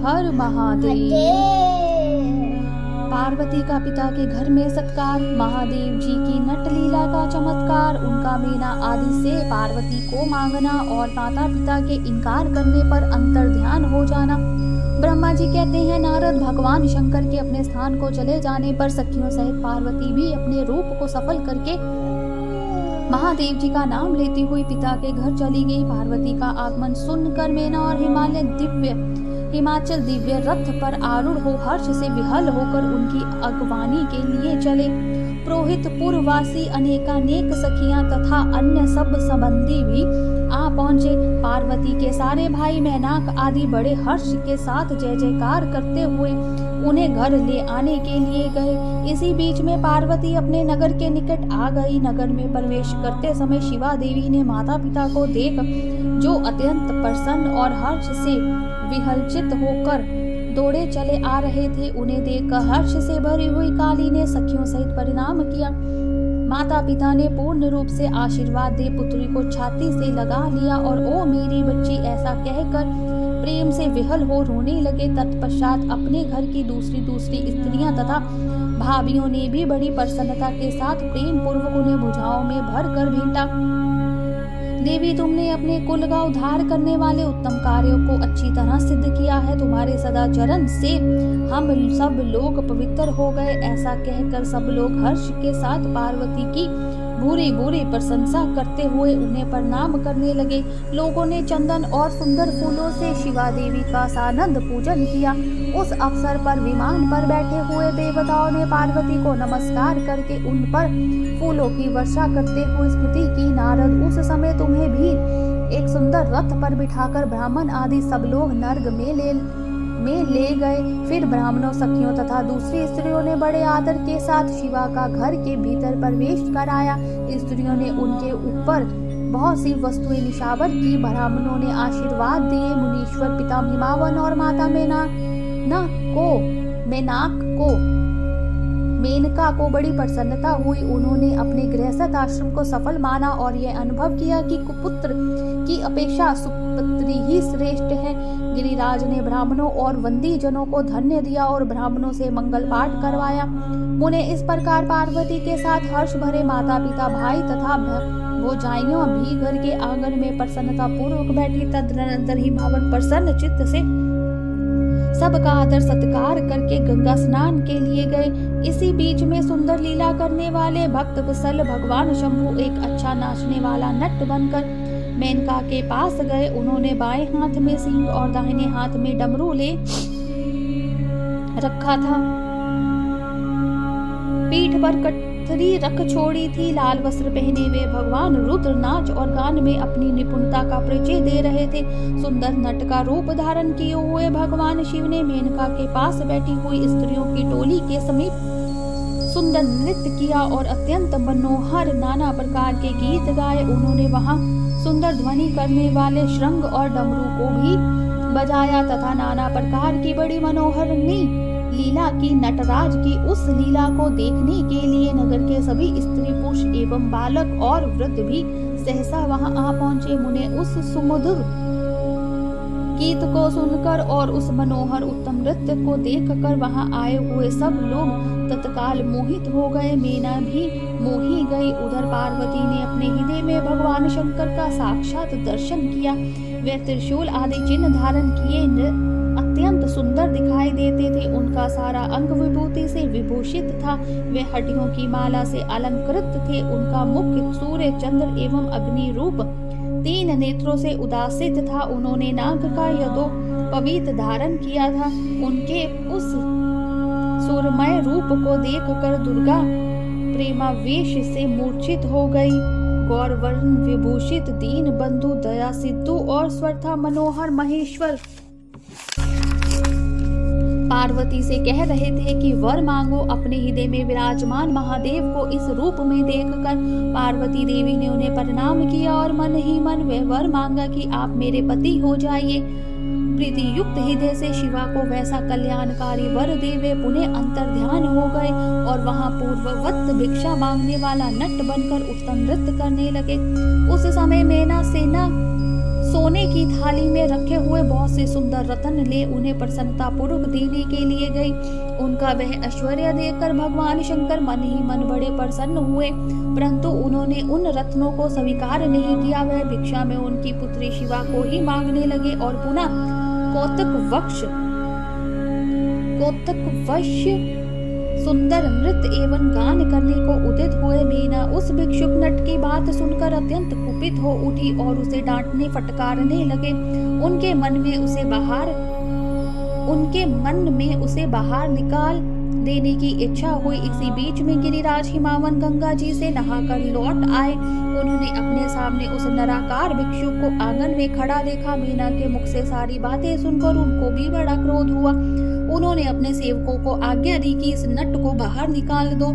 हर महादेव। पार्वती का पिता के घर में सत्कार, महादेव जी की नटलीला का चमत्कार, उनका मीना आदि से पार्वती को मांगना और माता पिता के इनकार करने पर अंतर ध्यान हो जाना। ब्रह्मा जी कहते हैं, नारद भगवान शंकर के अपने स्थान को चले जाने पर सखियों सहित पार्वती भी अपने रूप को सफल करके महादेव जी का नाम लेती हुई पिता के घर चली गई। पार्वती का आगमन सुनकर मेना और हिमाचल दिव्य रथ पर आरूढ़ हो हर्ष से विहल होकर उनकी अगवानी के लिए चले। पुरोहित पुरवासी अनेकानेक सखियां तथा अन्य सब संबंधी भी आ पहुंचे। पार्वती के सारे भाई मैनाक आदि बड़े हर्ष के साथ जय जयकार करते हुए उन्हें घर ले आने के लिए गए। इसी बीच में पार्वती अपने नगर के निकट आ गई। नगर में प्रवेश करते समय शिवा देवी ने माता पिता को देख, जो अत्यंत प्रसन्न और हर्ष से विहलचित होकर दौड़े चले आ रहे थे, उन्हें देखकर हर्ष से भरी हुई काली ने सखियों सहित प्रणाम किया। माता पिता ने पूर्ण रूप से आशीर्वाद दे पुत्री को छाती से लगा लिया और ओ मेरी बच्ची ऐसा कहकर प्रेम से विहल हो रोने लगे। तत्पश्चात अपने घर की दूसरी स्त्रियां तथा भाभियों ने भी बड़ी प्रसन्नता के साथ प्रेम पूर्वक उन्हें भुजाओं में भर कर भेंटा। देवी, तुमने अपने कुल का उद्धार करने वाले उत्तम कार्यों को अच्छी तरह सिद्ध किया है। तुम्हारे सदाचरण से हम सब लोग पवित्र हो गए। ऐसा कहकर सब लोग हर्ष के साथ पार्वती की बुरी बुरी प्रशंसा करते हुए उन्हें प्रणाम करने लगे। लोगों ने चंदन और सुंदर फूलों से शिवा देवी का सानंद पूजन किया। उस अवसर पर विमान पर बैठे हुए देवताओं ने पार्वती को नमस्कार करके उन पर फूलों की वर्षा करते हुए स्तुति की। नारद, उस समय तुम्हें भी एक सुंदर रथ पर बिठाकर ब्राह्मण आदि सब लोग नर्ग में ले गए। फिर ब्राह्मणों, सखियों तथा दूसरी स्त्रियों ने बड़े आदर के साथ शिवा का घर के भीतर प्रवेश कराया। स्त्रियों ने उनके ऊपर बहुत सी वस्तुएं निशावर की। ब्राह्मणों ने आशीर्वाद दिए। मुनीश्वर पिता हिमावन और माता मेनका को बड़ी प्रसन्नता हुई। उन्होंने अपने गृहस्थ आश्रम को सफल माना और यह अनुभव किया कि कुपुत्र की अपेक्षा सुपुत्री ही श्रेष्ठ है। गिरिराज ने ब्राह्मणों और वंदी जनों को धन्य दिया और ब्राह्मणों से मंगल पाठ करवाया। मुने इस प्रकार पार्वती के साथ हर्ष भरे माता पिता भाई तथा भोजाइयों भी घर के आंगन में प्रसन्नता पूर्वक बैठी। तदनंतर हिमावन प्रसन्न चित्त से सबका आदर सत्कार करके गंगा स्नान के लिए गए। इसी बीच में सुंदर लीला करने वाले भक्त वत्सल भगवान शंभु एक अच्छा नाचने वाला नट बनकर मेनका के पास गए। उन्होंने बाएं हाथ में सिंह और दाहिने हाथ में डमरू ले रखा था। पीठ पर कटरी रख छोड़ी थी। लाल वस्त्र पहने हुए भगवान रुद्र नाच और गान में अपनी निपुणता का परिचय दे रहे थे। सुंदर नट का रूप धारण किए हुए भगवान शिव ने मेनका के पास बैठी हुई स्त्रियों की टोली के समीप सुंदर नृत्य किया और अत्यंत मनोहर नाना प्रकार के गीत गाए। उन्होंने वहां सुंदर ध्वनि करने वाले शृंग और डमरू को भी बजाया तथा नाना प्रकार की बड़ी मनोहर लीला की। नटराज की उस लीला को देखने के लिए नगर के सभी स्त्री पुरुष एवं बालक और वृद्ध भी सहसा वहां आ पहुंचे। मुने उस सुमधुर गीत को सुनकर और उस मनोहर उत्तम नृत्य को देखकर वहां आए हुए सब लोग तत्काल मोहित हो गए। मेना भी मोही गई। उधर पार्वती ने अपने हृदय में भगवान शंकर का साक्षात दर्शन किया। वे त्रिशूल आदि चिन्ह धारण किए अत्यंत सुंदर दिखाई देते थे। उनका सारा अंग विभूति से विभूषित था। वे हड्डियों की माला से अलंकृत थे। उनका मुख सूर्य चंद्र एवं अग्नि रूप 3 नेत्रों से उदासित था। उन्होंने नाग का यदो पवित्र धारण किया था। उनके उस सूरमय रूप को देखकर दुर्गा प्रेमावेश से मूर्छित हो गई। गौरवर्ण विभूषित दीन बंधु दया सिद्धू और स्वरथा मनोहर महेश्वर पार्वती से कह रहे थे कि वर मांगो। अपने हृदय में विराजमान महादेव को इस रूप में देखकर पार्वती देवी ने उन्हें प्रणाम किया और मन ही मन वह वर मांगा कि आप मेरे पति हो जाइए। प्रीति युक्त हृदय से शिवा को वैसा कल्याणकारी वर दे वे पुनः अंतर ध्यान हो गए और वहां पूर्ववत भिक्षा मांगने वाला नट बनकर उत्तम नृत्य करने लगे। उस समय मेना सेना सोने की थाली में रखे हुए बहुत से सुंदर रत्न ले उन्हें प्रसन्नता पूर्वक देने के लिए गई। उनका वह ऐश्वर्य देखकर भगवान शंकर मन ही मन बड़े प्रसन्न हुए, परंतु उन्होंने उन रत्नों को स्वीकार नहीं किया। वह भिक्षा में उनकी पुत्री शिवा को ही मांगने लगे और पुनः कौतुकवश सुंदर नृत्य एवं गान करने को उदित हुए। मीना उस भिक्षुक नट की बात सुनकर अत्यंत कुपित हो उठी और उसे डांटने फटकारने लगे। उनके मन में उसे बाहर निकाल देने की इच्छा हुई। इसी बीच में गिरिराज हिमावन गंगा जी से नहाकर लौट आए। उन्होंने अपने सामने उस नराकार भिक्षुक को आंगन में खड़ा देखा। मीना के मुख से सारी बातें सुनकर उनको भी बड़ा क्रोध हुआ। उन्होंने अपने सेवकों को आज्ञा दी कि इस नट को बाहर निकाल दो।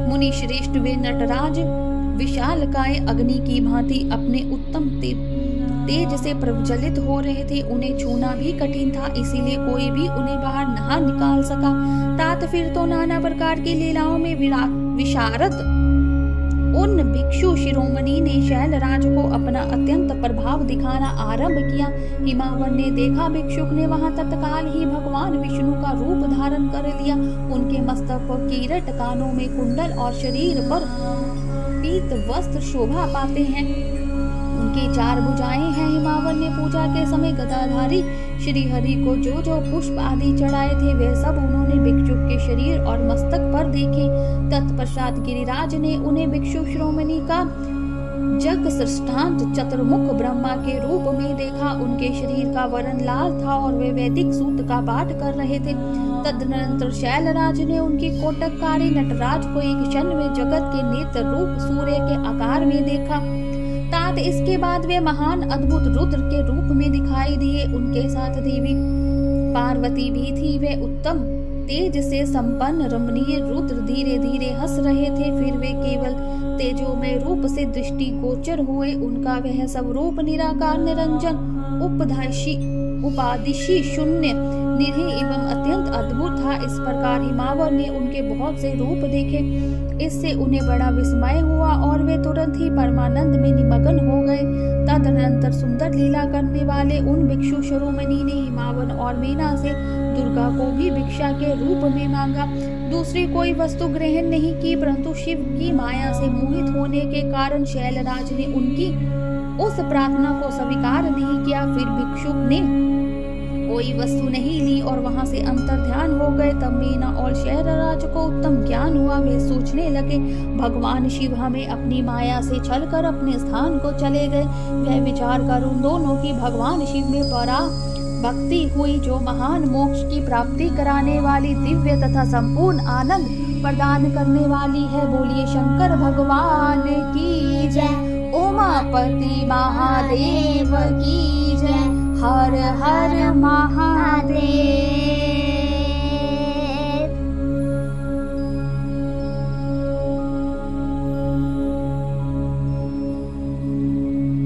मुनि श्रेष्ठ वे नटराज विशालकाय अग्नि की भांति अपने उत्तम तेज से प्रज्वलित हो रहे थे। उन्हें छूना भी कठिन था, इसीलिए कोई भी उन्हें बाहर नहीं निकाल सका। तात फिर तो नाना प्रकार की लीलाओं में विशारद उन भिक्षु शिरोमणि ने शैलराज को अपना अत्यंत प्रभाव दिखाना आरंभ किया। हिमावन ने देखा भिक्षुक ने वहां तत्काल ही भगवान विष्णु का रूप धारण कर लिया। उनके मस्तक पर किरीट, कानों में कुंडल और शरीर पर पीत वस्त्र शोभा पाते हैं। उनकी 4 भुजाएं हैं। हिमावन ने पूजा के समय गदाधारी श्री हरि को जो जो पुष्प आदि चढ़ाए थे वे सब उन्होंने भिक्षुक के शरीर और मस्तक पर देखे। तत्पश्चात गिरिराज ने उन्हें भिक्षु शिरोमणि का जग सृष्टांत चतुर्मुख ब्रह्मा के रूप में देखा। उनके शरीर का वर्ण लाल था और वे वैदिक सूक्त का पाठ कर रहे थे। तदनंतर शैलराज ने उनकी कोटककारी नटराज को एक क्षण में जगत के नेत्र रूप सूर्य के आकार में देखा। तात इसके बाद वे महान अद्भुत रुद्र के रूप में दिखाई दिए। उनके साथ देवी पार्वती भी थी। वे उत्तम तेज से संपन्न रमणीय रुद्र धीरे धीरे हंस रहे थे। फिर वे केवल तेजोमय रूप से दृष्टि गोचर हुए। उनका वह सब रूप निराकार, निरंजन, उपादिशी, शून्य, निरीह एवं अत्यंत अद्भुत था। इस प्रकार हिमावन ने उनके बहुत से रूप देखे। इससे उन्हें बड़ा विस्मय हुआ और वे तुरंत ही परमानंद में निमग्न हो गए। तदनंतर सुंदर लीला करने वाले उन भिक्षु शिरोमणि ने हिमावन और मीना से दुर्गा को भी भिक्षा के रूप में मांगा। दूसरी कोई वस्तु ग्रहण नहीं की, परंतु शिव की माया से मोहित होने के कारण शैलराज ने उनकी उस प्रार्थना को स्वीकार नहीं किया। फिर भिक्षुक ने कोई वस्तु नहीं ली और वहां से अंतर ध्यान हो गए। तब मीना और शैलराज को उत्तम ज्ञान हुआ। वे सोचने लगे भगवान शिव हमें अपनी माया से छलकर अपने स्थान को चले गए। वह विचार कर उन दोनों की भगवान शिव में परा भक्ति हुई, जो महान मोक्ष की प्राप्ति कराने वाली, दिव्य तथा संपूर्ण आनंद प्रदान करने वाली है। बोलिए शंकर भगवान की जय। उमापति महादेव की जय। हर हर महादेव।